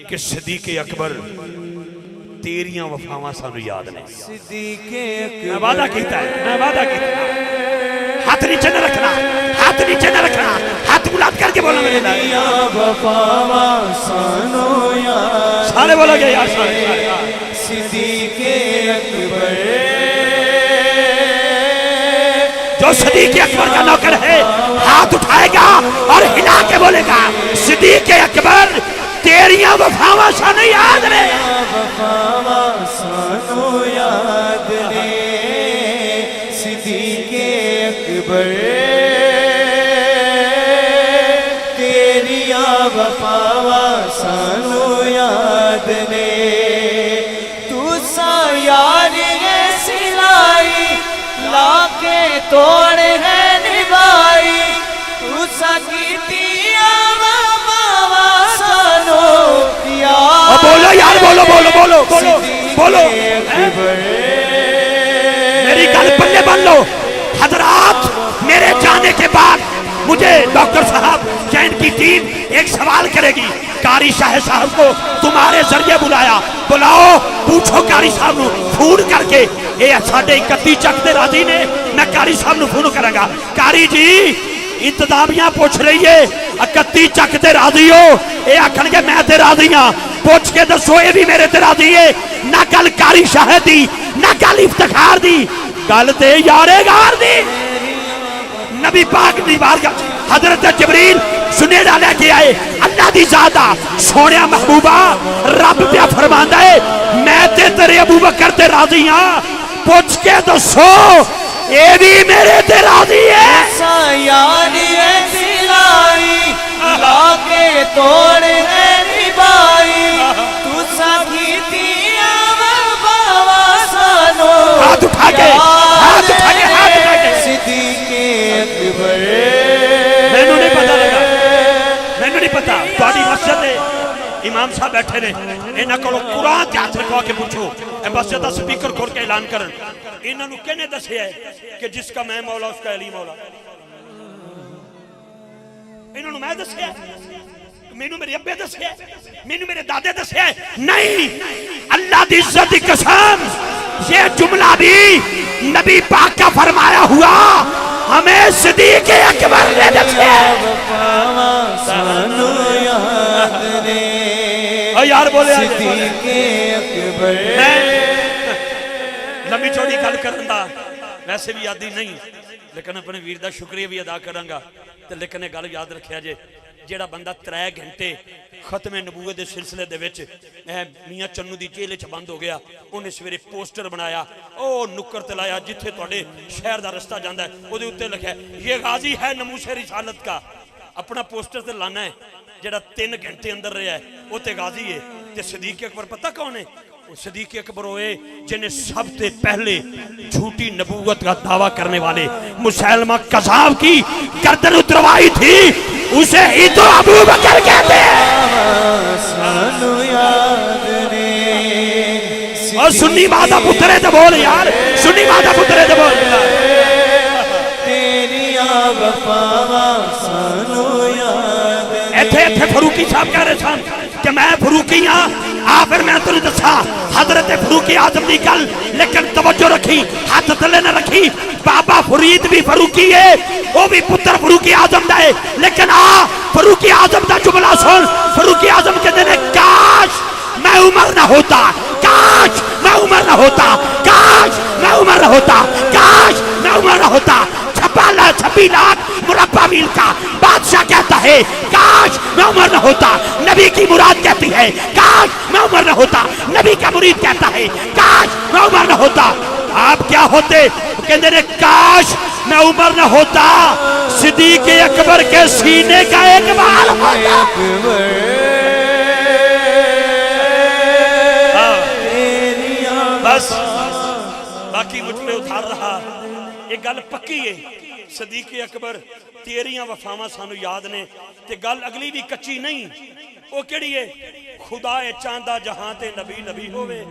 کہ صدیق اکبر تیریاں وفاواں سانو یاد نے. صدیق میں وعدہ کیتا ہے, میں وعدہ کیتا ہے. ہاتھ نیچے نہ رکھنا, ہاتھ نیچے نہ رکھنا, ہاتھ بلند کر کے بولنا میرے لائے وفاواں سانو یاد. سارے بولو گے یار سارے. صدیق اکبر جو صدیق اکبر کا نوکر ہے ہاتھ اٹھائے گا اور ہلا کے بولے گا صدیق اکبر تیریاں وفاواں سانو یاد نے. وفاواں سانو یاد نے. صدیق اکبر تیریاں وفاواں سانو یاد نے. تو سا یار ہے سلائی لا کے توڑ ہے نبھائی. تو سا کیتیاں وفاواں سانو یاد. بولو یار, بولو بولو بولو بولو بولو. میری گل پلے بن لو حضرات. میرے جانے کے بعد مجھے ڈاکٹر صاحب جین کی ٹیم ایک سوال کرے گی. قاری شاہ صاحب کو تمہارے ذریعے بلایا, بلاؤ پوچھو قاری صاحب نو فون کر کے اے ساڈے 31 چک دے راضی نے. میں قاری صاحب نو فون کروں گا, قاری جی انتظامیہ پوچھ رہی ہے 31 چک تے راضی ہو؟ اے آکھن گے میں تے راضی ہاں. پوچھ کے دسو اے بھی میرے تے راضی ہے. نہ گل قاری شاہ دی نہ گل افتخار دی, گل تے یارے غار دی. نبی پاک دی بارگاہ حضرت جبریل سنیڑا لے کے آئے. اللہ دی ذات سونیا محبوبہ رب پیا فرماندا ہے میں تے تیرے ابو بکر تے راضی ہاں. پوچھ کے دسو اے بھی میرے تے راضی ہے؟ یاری ہے سلائی لا کے توڑ ہے نبھائی. تو سا کیتیاں وفاواں سانو ہاتھ اٹھا کے, ہاتھ اٹھا کے, ہاتھ اٹھا کے. صدیق اکبر مینوں نہیں پتا لگا, مینوں نہیں پتا. تہاڈی مسجد ہے امام صاحب بیٹھے نے, انہاں کولوں قرآن تے ہاتھ رکھوا کے پوچھو اے مسجد دا سپیکر کھول کے اعلان کرن انہاں نوں کہنے دسیا ہے کہ جس کا میں مولا اس کا علی مولا. انہاں نوں میں دسیا ہے, مینوں میرے ابے دسیا ہے, مینوں میرے دادے دسیا ہے؟ نہیں. اللہ دی عزت کی قسم یہ جملہ بھی نبی پاک کا فرمایا ہوا ہمیں صدیق اکبر نے دسیا ہے. وفاواں سانو یاد نے. او یار بولے صدیق اکبر لمبی چوڑی گل کرن دا ویسے بھی یادی نہیں, لیکن اپنے ویر دا شکریہ بھی ادا کروں گا. لیکن گل یاد رکھیا جے جیڑا بندہ 3 گھنٹے ختم نبوت دے سلسلے دے وچ میاں چنو دی جیل وچ بند ہو گیا, انہیں سویرے پوسٹر بنایا او نکر تے لایا جتھے تواڈے شہر دا رستہ جاندا ہے او دے اوتے لکھیا ہے یہ غازی ہے ناموس رسالت کا. اپنا پوسٹر تے لانا ہے. جیڑا 3 گھنٹے اندر رہا ہے وہ تے غازی ہے. تے صدیق اکبر پتہ کون ہے؟ صدیق اکبر ہوئے جنہیں سب سے پہلے جھوٹی نبوت کا دعویٰ کرنے والے مسلمہ کذاب کی گردن اتروائی تھی, اسے ہی تو ابو بکر کہتے ہیں. اور سنی مادہ پترے تے بول یار, سنی مادہ پترے تے بول. تیریاں وفاواں سانو یاد نے. ایتھے فروقی صاحب کہہ رہے سن کہ میں فروقی ہاں. پھر میں تُنہیں دسا حضرت فروقی اعظم دی گل, لیکن توجہ رکھی, ہاتھ تھلے نہ رکھی. بابا فرید بھی فروقی ہے, وہ بھی پتر فروقی اعظم دا ہے. لیکن فروقی اعظم دا جملہ سن. فروقی اعظم کہتے ہیں کاش میں عمر نہ ہوتا, کاش میں عمر نہ ہوتا, کاش میں عمر نہ ہوتا, کاش میں عمر نہ ہوتا. 26 لاکھ مربع میل کا بادشاہ کہتا ہے کاش میں عمر نہ ہوتا. نبی کی مراد کہتی ہے کاش میں عمر نہ ہوتا. نبی کا مرید کہتا ہے کاش میں عمر نہ ہوتا. آپ کیا ہوتے؟ کہتے ہیں کاش میں عمر نہ ہوتا, صدیق اکبر کے سینے کا ایک بال ہوتا. بس باقی مجھ پہ اتار رہا. ایک گل پکی ہے, صدیق اکبر تیریاں وفاواں سانو یاد نے. تے گل اگلی بھی کچی نہیں, وہ کیڑی ہے؟ خدا چاہندا جہاں تے نبی نبی ہوئے.